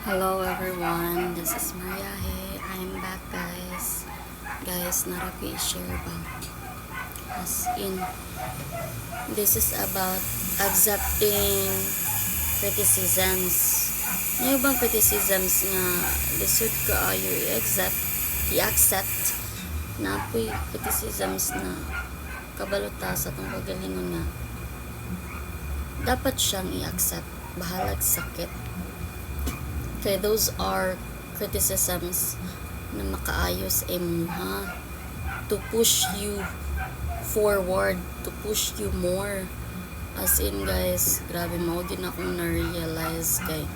Hello everyone, this is Maria. Hey, I'm back guys. Guys, narapi share ba? As in, this is about accepting criticisms. Ngayon bang criticisms nga lisod ka ayo i-accept na po'y criticisms na kabalota sa itong kagalingon nga dapat siyang i-accept bahalag sakit. Okay, those are criticisms na makaayos imuha to push you forward, to push you more. As in guys, grabe mao din akong na-realize kay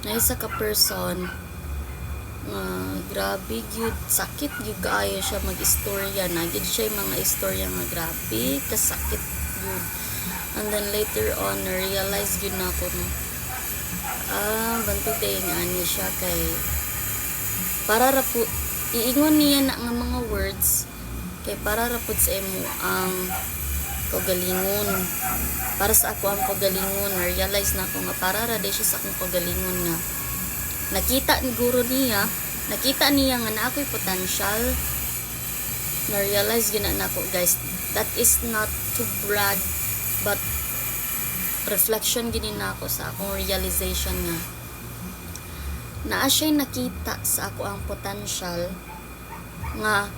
na isa ka person grabe gyud sakit gyud kaayo siya mag-istorya na gyud siya yung mga istorya nga grabe kasakit gyud. And then later on na-realize gyud na ako no, bantog day nga ani siya kay para rapo iingon niya na nga mga words kay para rapod sa imo ang kagalingon, para sa ako ang kagalingon. Na-realize na ako nga para ra day siya sa akong kagalingon nga nakita ni guro niya, nakita niya nga na ako'y potential. Na-realize gina na ako guys, that is not to brag but reflection gini na ako sa akong realization nga naa siya'y nakita sa ako ang potential nga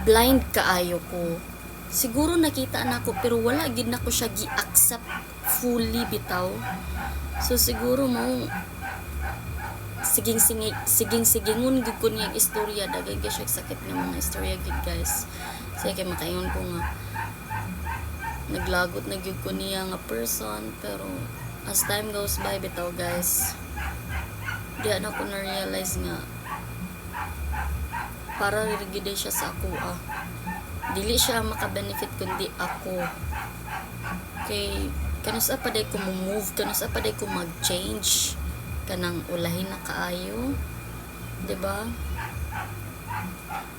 blind kaayo ko. Siguro nakita na ako pero wala gid na ko siya gi-accept fully bitaw. So siguro mo siging-sigingon gid ko niyang istorya, dagay gyud siya sakit nga mga istorya gid guys. Sige kay makaingon ko nga naglagot na gyud ko niya nga person, pero as time goes by bitaw guys diya na ko na-realize nga para rigid siya sa ako dili siya maka-benefit kundi ako. Kay kanus pa day ko move, kanus pa day ko mag-change kanang ulahin na kaayo, diba?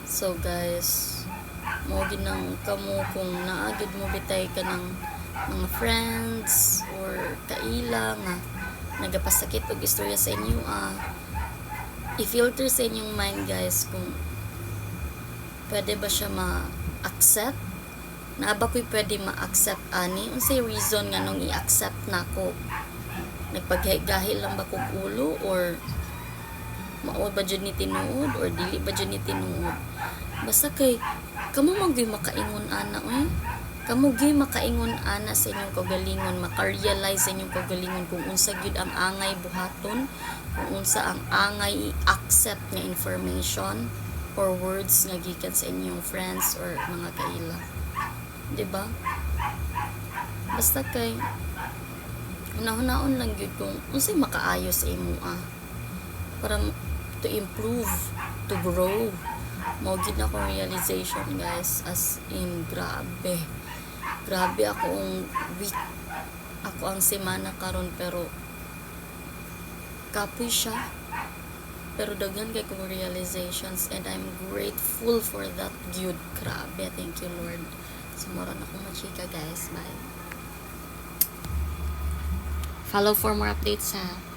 So guys, mo ginang kamo kung naagid mo bitay ka ng mga friends or kaila nga nagapasakit og istorya sa inyo, i-filter sa inyong mind guys kung pwede ba siya ma-accept, na ba ko'y pwede ma-accept ani, unsay reason nga nung i-accept nako, nagpaggahi lang ba kong ulo or maod ba dyan ni tinuod or dili ba dyan ni tinuod. Basta kay kamo magyoy makaingon ana kamo gyud makaingon ana sa inyong kagalingon, maka-realize sa inyong kagalingon kung unsa gyud ang angay buhaton, kung unsa ang angay i-accept nga information or words nga gikan sa inyong friends or mga kaila, diba? Basta kay hunahon lang gyud kung unsay makaayo sa imo para to improve, to grow. Mao gid na ko realization guys, as in grabe akong week, ako ang semana karon pero kapoy siya, pero daghan kay kong realizations and I'm grateful for that gyud. Grabe, thank you Lord. Sumara na akong machika guys. Bye. Follow for more updates ha.